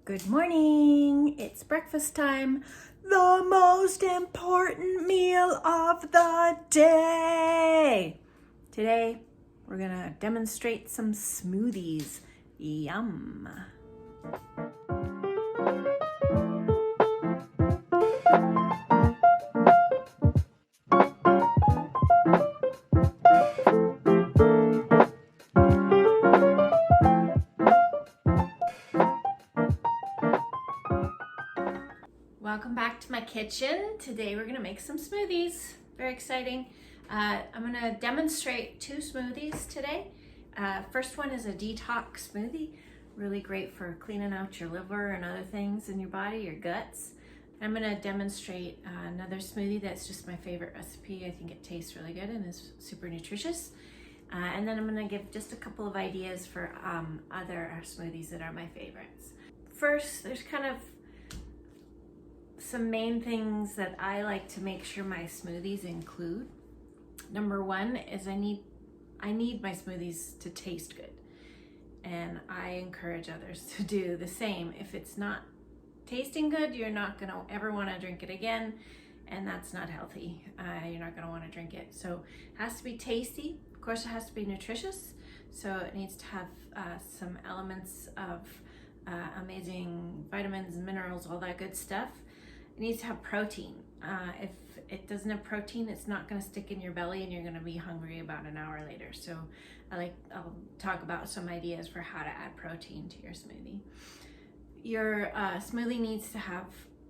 Good morning, it's breakfast time, the most important meal of the day. Today, we're gonna demonstrate some smoothies. Yum. Welcome back to my kitchen. Today we're gonna make some smoothies. Very exciting. I'm gonna demonstrate two smoothies today. First one is a detox smoothie, really great for cleaning out your liver and other things in your body, your guts. I'm gonna demonstrate another smoothie that's just my favorite recipe. I think it tastes really good and is super nutritious. And then I'm gonna give just a couple of ideas for other smoothies that are my favorites. First, there's kind of some main things that I like to make sure my smoothies include. Number one is I need my smoothies to taste good, and I encourage others to do the same. If it's not tasting good, you're not gonna ever want to drink it again, and that's not healthy. You're not gonna want to drink it. So it has to be tasty. Of course, it has to be nutritious. So it needs to have some elements of amazing vitamins and minerals, all that good stuff. It needs to have protein. If it doesn't have protein, it's not going to stick in your belly and you're going to be hungry about an hour later. So I'll talk about some ideas for how to add protein to your smoothie. Your smoothie needs to have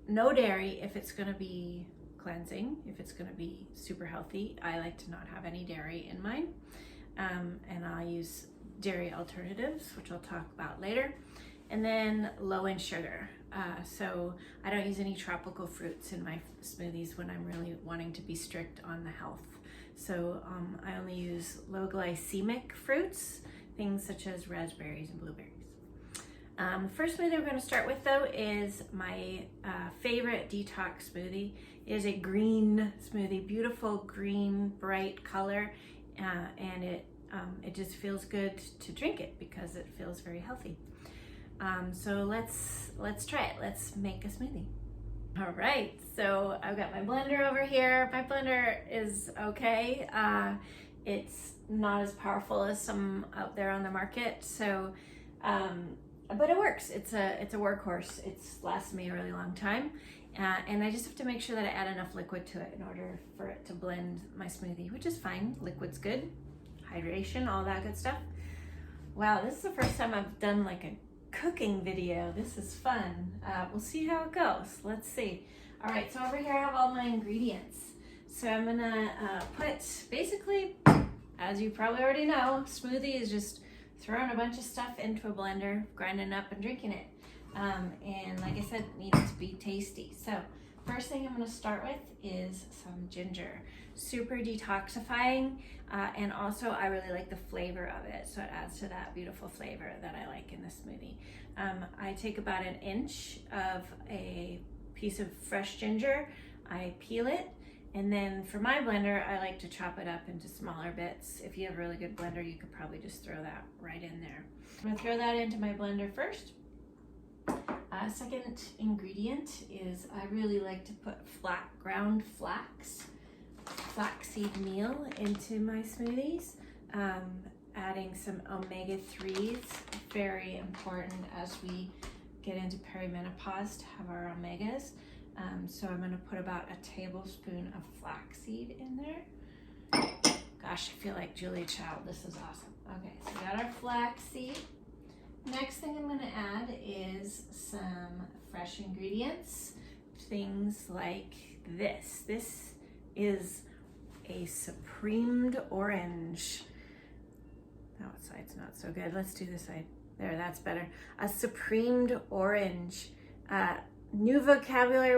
no dairy if it's going to be cleansing, if it's going to be super healthy. I like to not have any dairy in mine. And I use dairy alternatives, which I'll talk about later. And then low in sugar. So I don't use any tropical fruits in my smoothies when I'm really wanting to be strict on the health. So I only use low glycemic fruits, things such as raspberries and blueberries. The first smoothie we're going to start with, though, is my favorite detox smoothie. It is a green smoothie, beautiful green, bright color, and it just feels good to drink it because it feels very healthy. So let's try it. Let's make a smoothie. All right, so I've got my blender over here. My blender is okay. It's not as powerful as some out there on the market. So, but it works. It's a workhorse. It's lasted me a really long time. And I just have to make sure that I add enough liquid to it in order for it to blend my smoothie, which is fine. Liquid's good. Hydration, all that good stuff. Wow, this is the first time I've done like a cooking video. This is fun. We'll see how it goes. Let's see. All right, so over here I have all my ingredients. So I'm gonna put, basically, as you probably already know, smoothie is just throwing a bunch of stuff into a blender, grinding up and drinking it. And like I said, it needs to be tasty. So first thing I'm gonna start with is some ginger. Super detoxifying, and also I really like the flavor of it, so it adds to that beautiful flavor that I like in the smoothie. I take about an inch of a piece of fresh ginger, I peel it, and then for my blender, I like to chop it up into smaller bits. If you have a really good blender, you could probably just throw that right in there. I'm gonna throw that into my blender first. Second ingredient is I really like to put ground flaxseed meal into my smoothies. Adding some omega-3s, very important as we get into perimenopause to have our omegas. So I'm gonna put about a tablespoon of flaxseed in there. Gosh, I feel like Julia Child, this is awesome. Okay, so we got our flaxseed. Next thing I'm gonna add is some fresh ingredients, things like this. This is a supremed orange. That side's not so good. Let's do this side. There, that's better. A supremed orange. New vocabulary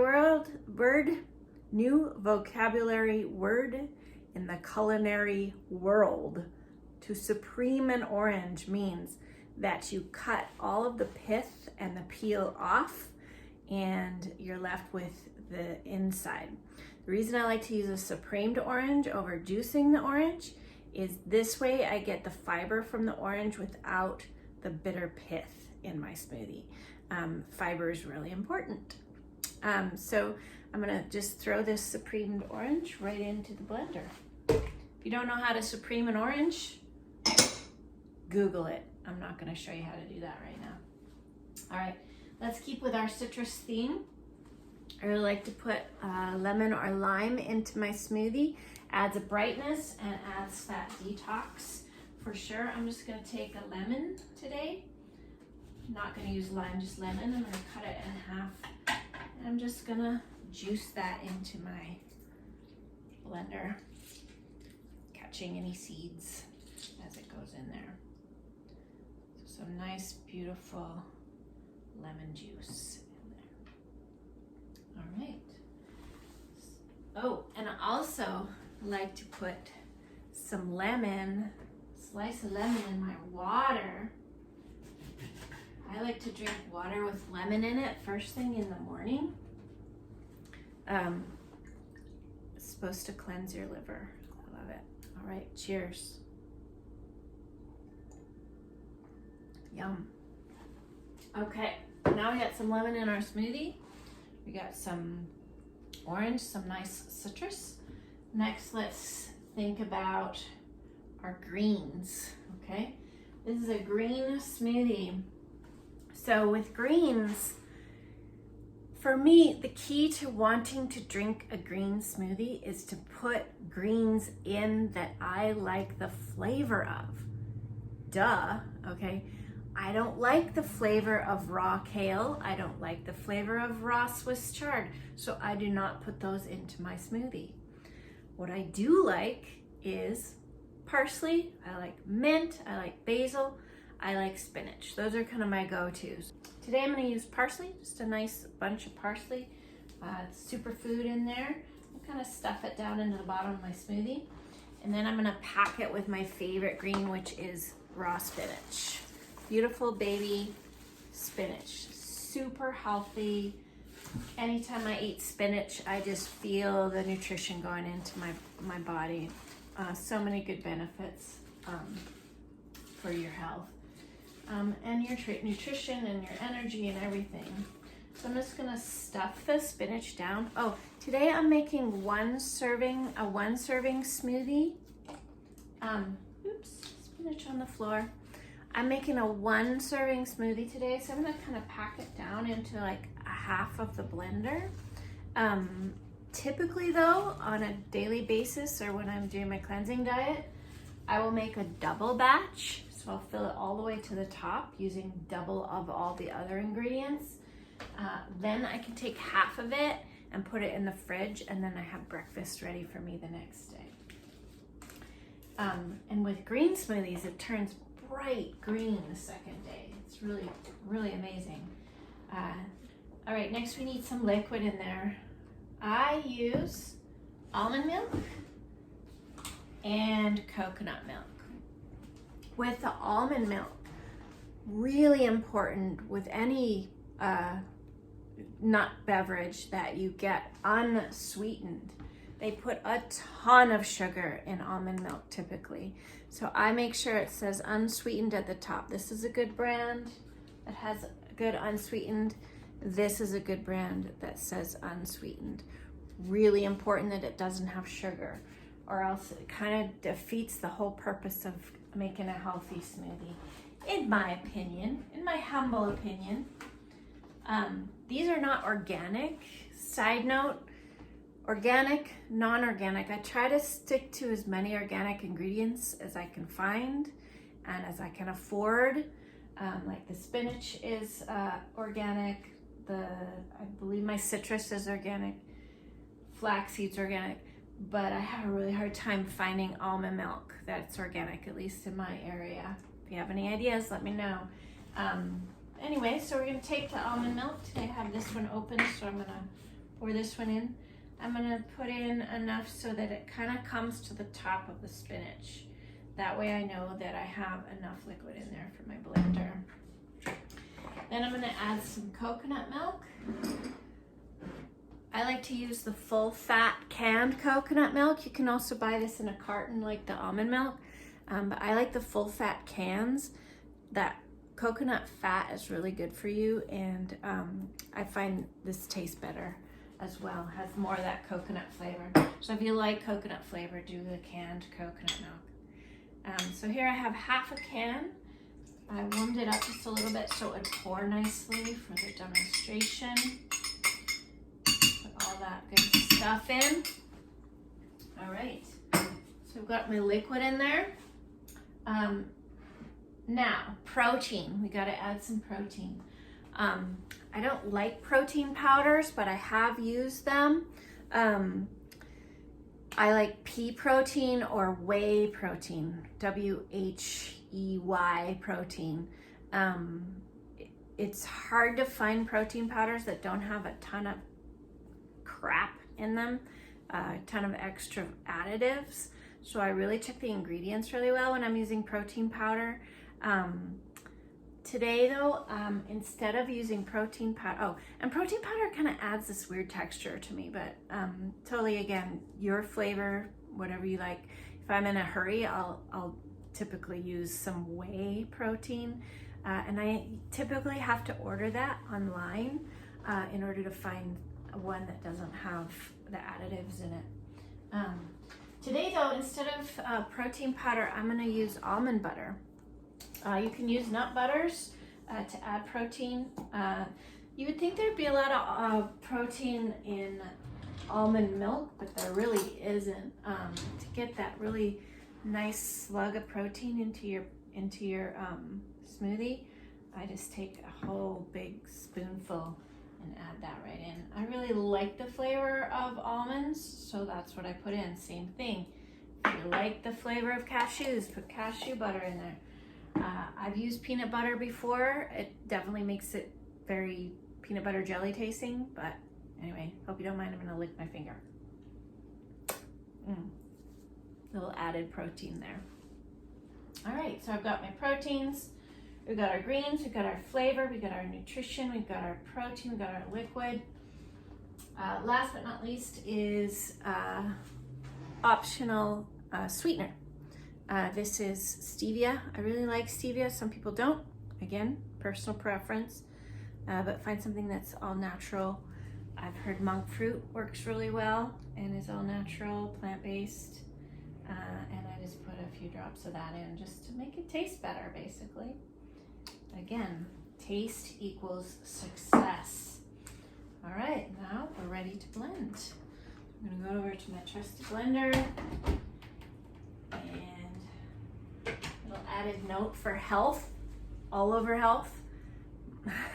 word in the culinary world. To supreme an orange means that you cut all of the pith and the peel off and you're left with the inside. The reason I like to use a supremed orange over juicing the orange is this way I get the fiber from the orange without the bitter pith. in my smoothie. Fiber is really important. So I'm gonna just throw this supremed orange right into the blender. If you don't know how to supreme an orange, Google it. I'm not gonna show you how to do that right now. All right, let's keep with our citrus theme. I really like to put lemon or lime into my smoothie. Adds a brightness and adds that detox for sure. I'm just gonna take a lemon today. I'm not gonna use lime, just lemon. I'm gonna cut it in half. And I'm just gonna juice that into my blender, catching any seeds as it goes in there. So some nice, beautiful lemon juice in there. All right. Oh, and I also like to put some lemon, slice of lemon in my water. I like to drink water with lemon in it first thing in the morning. It's supposed to cleanse your liver. I love it. All right, cheers. Yum. Okay, now we got some lemon in our smoothie. We got some orange, some nice citrus. Next, let's think about our greens, okay? This is a green smoothie. So with greens, for me, the key to wanting to drink a green smoothie is to put greens in that I like the flavor of. Duh, okay? I don't like the flavor of raw kale. I don't like the flavor of raw Swiss chard. So I do not put those into my smoothie. What I do like is parsley. I like mint. I like basil. I like spinach. Those are kind of my go-tos. Today I'm going to use parsley, just a nice bunch of parsley, superfood in there. I'll kind of stuff it down into the bottom of my smoothie. And then I'm going to pack it with my favorite green, which is raw spinach. Beautiful baby spinach, super healthy. Anytime I eat spinach, I just feel the nutrition going into my body. So many good benefits for your health. And your nutrition and your energy and everything. So I'm just gonna stuff the spinach down. Oh, today I'm making a one serving smoothie. Oops, spinach on the floor. I'm making a 1 serving smoothie today, so I'm gonna kind of pack it down into like a half of the blender. Typically though, on a daily basis or when I'm doing my cleansing diet, I will make a double batch. So I'll fill it all the way to the top using double of all the other ingredients. Then I can take half of it and put it in the fridge, and then I have breakfast ready for me the next day. And with green smoothies, it turns bright green the second day. It's really, really amazing. All right, next we need some liquid in there. I use almond milk and coconut milk. With the almond milk, really important with any nut beverage that you get unsweetened. They put a ton of sugar in almond milk typically. So I make sure it says unsweetened at the top. This is a good brand that has good unsweetened. This is a good brand that says unsweetened. Really important that it doesn't have sugar, or else it kind of defeats the whole purpose of making a healthy smoothie, in my opinion, in my humble opinion. These are not organic. Side note, organic, non-organic. I try to stick to as many organic ingredients as I can find and as I can afford. Like the spinach is organic. I believe my citrus is organic. Flaxseed's organic. But I have a really hard time finding almond milk that's organic, at least in my area. If you have any ideas, let me know. Anyway, so we're gonna take the almond milk. Today I have this one open, so I'm gonna pour this one in. I'm gonna put in enough so that it kind of comes to the top of the spinach. That way I know that I have enough liquid in there for my blender. Then I'm gonna add some coconut milk. I like to use the full fat canned coconut milk. You can also buy this in a carton like the almond milk, but I like the full fat cans that coconut fat is really good for you, and I find this tastes better as well. Has more of that coconut flavor. So if you like coconut flavor, do the canned coconut milk. So here I have half a can. I warmed it up just a little bit so it would pour nicely for the demonstration. Put all that good stuff in. All right, so I've got my liquid in there. Now, protein. We got to add some protein. I don't like protein powders, but I have used them. I like pea protein or whey protein, WHEY protein. It's hard to find protein powders that don't have a ton of crap in them, a ton of extra additives. So I really check the ingredients really well when I'm using protein powder. Today though, instead of using protein powder, and protein powder kind of adds this weird texture to me, but totally, again, your flavor, whatever you like. If I'm in a hurry, I'll typically use some whey protein, and I typically have to order that online in order to find one that doesn't have the additives in it. Today though, instead of protein powder, I'm gonna use almond butter. You can use nut butters to add protein. You would think there'd be a lot of protein in almond milk, but there really isn't. To get that really nice slug of protein into your smoothie, I just take a whole big spoonful and add that right in. I really like the flavor of almonds, so that's what I put in. Same thing. If you like the flavor of cashews, put cashew butter in there. I've used peanut butter before. It definitely makes it very peanut butter jelly tasting, but anyway, hope you don't mind. I'm gonna lick my finger. Little added protein there. All right, so I've got my proteins. We've got our greens, we've got our flavor, we've got our nutrition, we've got our protein, we've got our liquid. Last but not least is optional sweetener. This is stevia. I really like stevia. Some people don't. Again, personal preference. But find something that's all natural. I've heard monk fruit works really well and is all natural, plant-based. And I just put a few drops of that in just to make it taste better, basically. Again, taste equals success. All right, now we're ready to blend. I'm gonna go over to my trusty blender, and little added note for health, all over health.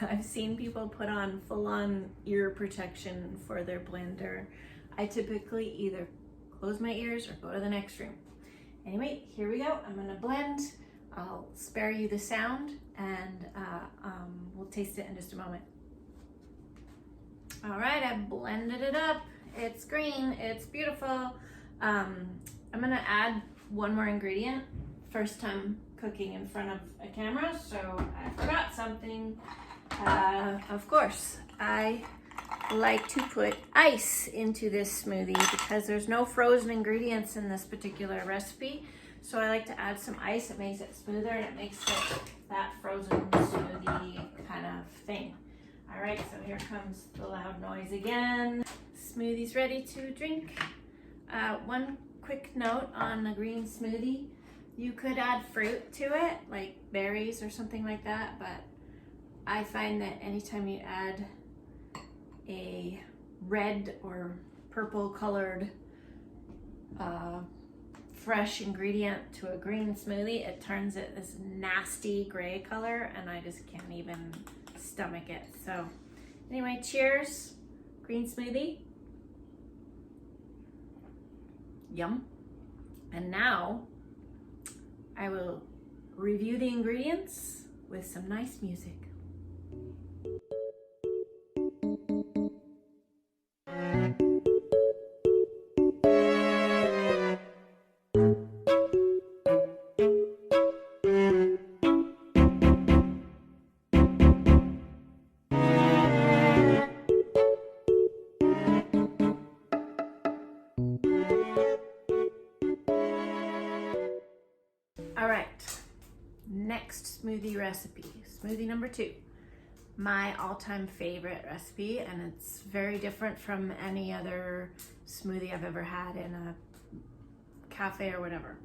I've seen people put on full-on ear protection for their blender. I typically either close my ears or go to the next room. Anyway, here we go. I'm gonna blend. I'll spare you the sound, and we'll taste it in just a moment. All right, I blended it up. It's green, it's beautiful. I'm gonna add one more ingredient. First time cooking in front of a camera, so I forgot something. Of course, I like to put ice into this smoothie because there's no frozen ingredients in this particular recipe. So I like to add some ice. It makes it smoother and it makes it that frozen smoothie kind of thing. All right, so here comes the loud noise again. Smoothie's ready to drink. One quick note on a green smoothie. You could add fruit to it, like berries or something like that, but I find that anytime you add a red or purple colored fresh ingredient to a green smoothie, it turns it this nasty gray color, and I just can't even stomach it. So anyway, cheers. Green smoothie. Yum. And now I will review the ingredients with some nice music. All right, next smoothie recipe. Smoothie number 2. My all-time favorite recipe, and it's very different from any other smoothie I've ever had in a cafe or whatever.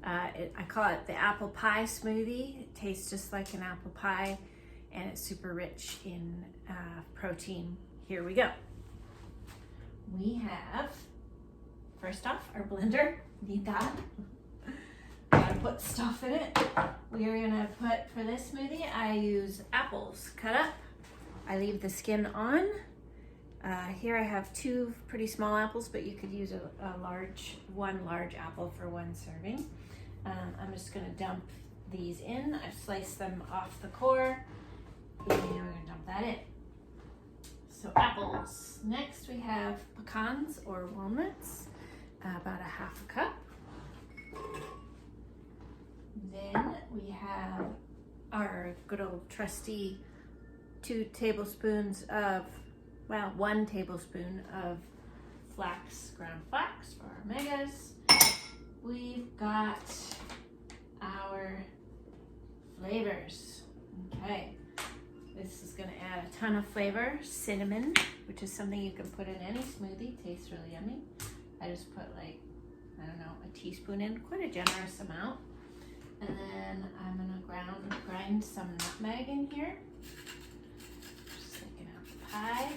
I call it the apple pie smoothie. It tastes just like an apple pie, and it's super rich in protein. Here we go. We have, first off, our blender. Need that. Gotta put stuff in it. We are gonna put, for this smoothie, I use apples cut up. I leave the skin on. Here I have 2 pretty small apples, but you could use one large apple for 1 serving. I'm just gonna dump these in. I've sliced them off the core, and we're gonna dump that in. So apples. Next we have pecans or walnuts, about a half a cup. Then we have our good old trusty 1 tablespoon of ground flax for our megas. We've got our flavors. Okay, this is gonna add a ton of flavor. Cinnamon, which is something you can put in any smoothie, tastes really yummy. I just put like, I don't know, a teaspoon in, quite a generous amount. And then I'm gonna grind some nutmeg in here. Just like an apple pie,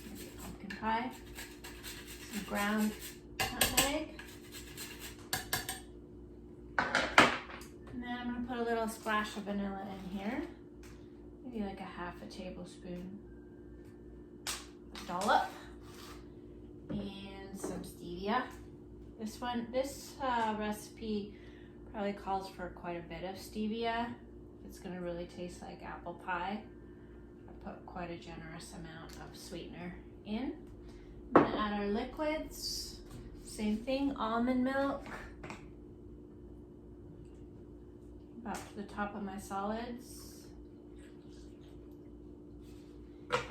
maybe a pumpkin pie. Some ground nutmeg. And then I'm gonna put a little splash of vanilla in here. Maybe like a half a tablespoon. Dollop. And some stevia. This recipe probably calls for quite a bit of stevia. It's gonna really taste like apple pie. I put quite a generous amount of sweetener in. I'm gonna add our liquids. Same thing, almond milk. About to the top of my solids.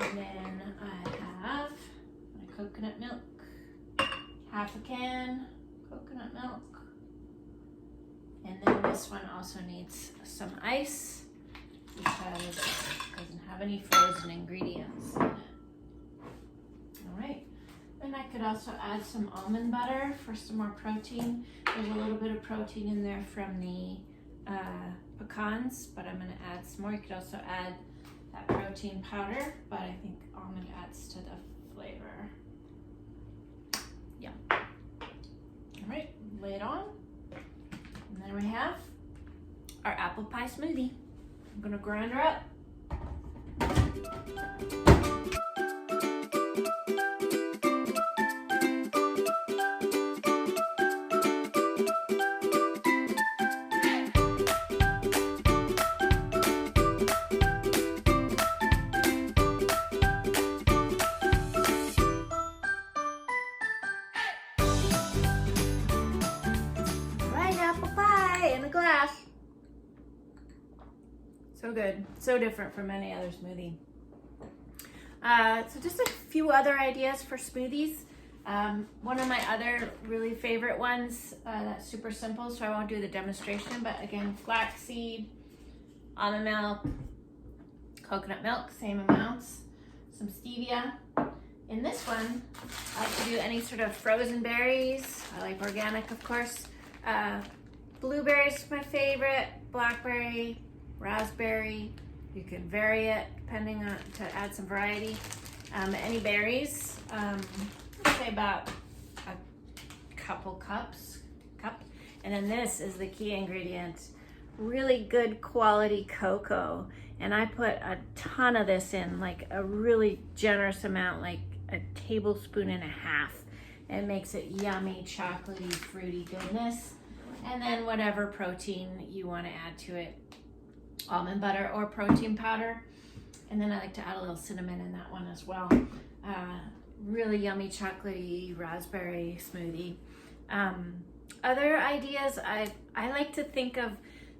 And then I have my coconut milk, half a can coconut milk. And then this one also needs some ice because it doesn't have any frozen ingredients in it. All right, and I could also add some almond butter for some more protein. There's a little bit of protein in there from the pecans, but I'm gonna add some more. You could also add that protein powder, but I think almond adds to the flavor. Yeah. All right, lay it on. And then we have our apple pie smoothie. I'm gonna grind her up. In a glass. So good, so different from any other smoothie. So just a few other ideas for smoothies. One of my other really favorite ones, that's super simple, so I won't do the demonstration, but again, flaxseed, almond milk, coconut milk, same amounts, some stevia. In this one, I like to do any sort of frozen berries. I like organic, of course. Blueberries is my favorite, blackberry, raspberry. You can vary it depending on, to add some variety. Any berries, I'd say about a couple cup. And then this is the key ingredient, really good quality cocoa. And I put a ton of this in, like a really generous amount, like a tablespoon and a half. It makes it yummy, chocolatey, fruity goodness. And then whatever protein you want to add to it, almond butter or protein powder. And then I like to add a little cinnamon in that one as well. Really yummy, chocolatey raspberry smoothie. Other ideas, I like to think of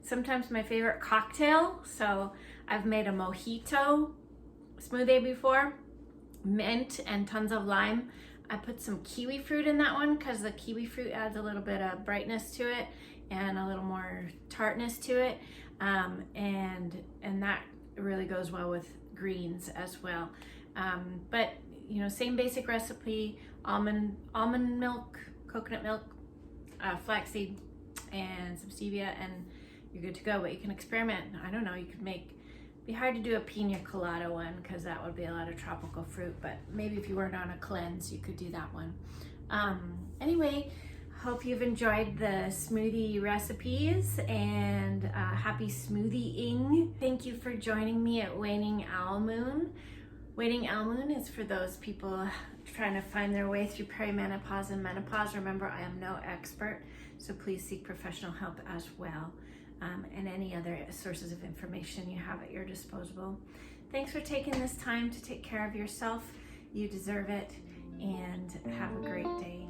sometimes my favorite cocktail. So I've made a mojito smoothie before, mint and tons of lime. I put some kiwi fruit in that one because the kiwi fruit adds a little bit of brightness to it. and a little more tartness to it, and that really goes well with greens as well. But you know, same basic recipe: almond milk, coconut milk, flaxseed, and some stevia, and you're good to go. But you can experiment. I don't know, you could be hard to do a pina colada one because that would be a lot of tropical fruit, but maybe if you weren't on a cleanse, you could do that one. Anyway, hope you've enjoyed the smoothie recipes, and happy smoothieing. Thank you for joining me at Waning Owl Moon. Waning Owl Moon is for those people trying to find their way through perimenopause and menopause. Remember, I am no expert, so please seek professional help as well, and any other sources of information you have at your disposal. Thanks for taking this time to take care of yourself. You deserve it, and have a great day.